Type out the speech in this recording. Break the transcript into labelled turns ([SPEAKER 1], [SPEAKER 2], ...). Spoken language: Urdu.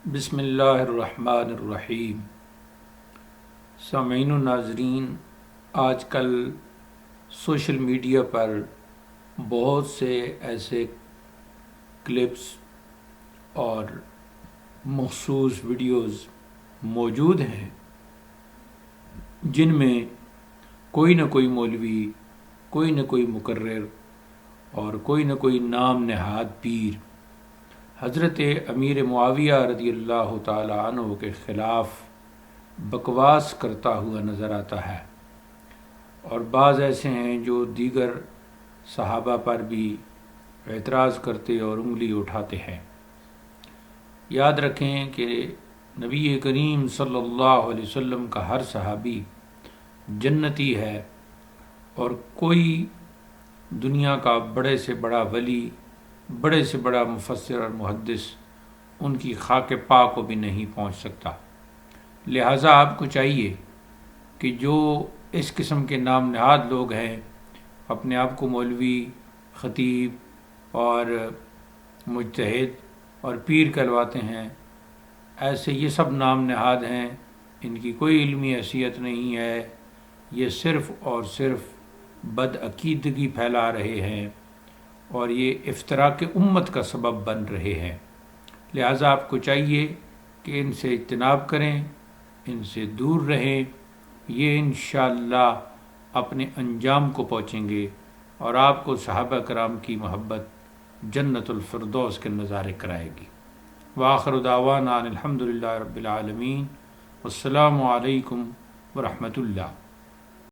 [SPEAKER 1] بسم اللہ الرحمن الرحیم۔ سامعین و ناظرین، آج کل سوشل میڈیا پر بہت سے ایسے کلپس اور مخصوص ویڈیوز موجود ہیں جن میں کوئی نہ کوئی مولوی، کوئی نہ کوئی مقرر اور کوئی نہ کوئی نام نہاد پیر حضرت امیر معاویہ رضی اللہ تعالی عنہ کے خلاف بکواس کرتا ہوا نظر آتا ہے، اور بعض ایسے ہیں جو دیگر صحابہ پر بھی اعتراض کرتے اور انگلی اٹھاتے ہیں۔ یاد رکھیں کہ نبی کریم صلی اللہ علیہ وسلم کا ہر صحابی جنتی ہے، اور کوئی دنیا کا بڑے سے بڑا ولی، بڑے سے بڑا مفسر اور محدث ان کی خاک پا کو بھی نہیں پہنچ سکتا۔ لہٰذا آپ کو چاہیے کہ جو اس قسم کے نام نہاد لوگ ہیں، اپنے آپ کو مولوی، خطیب اور مجتہد اور پیر کہلواتے ہیں، ایسے یہ سب نام نہاد ہیں، ان کی کوئی علمی حیثیت نہیں ہے، یہ صرف اور صرف بدعقیدگی پھیلا رہے ہیں اور یہ افتراق امت کا سبب بن رہے ہیں۔ لہٰذا آپ کو چاہیے کہ ان سے اجتناب کریں، ان سے دور رہیں، یہ انشاءاللہ اپنے انجام کو پہنچیں گے اور آپ کو صحابہ کرام کی محبت جنت الفردوس کے نظارے کرائے گی۔ وآخر دعوانا ان الحمد للہ رب العالمین، والسلام علیکم ورحمۃ اللہ۔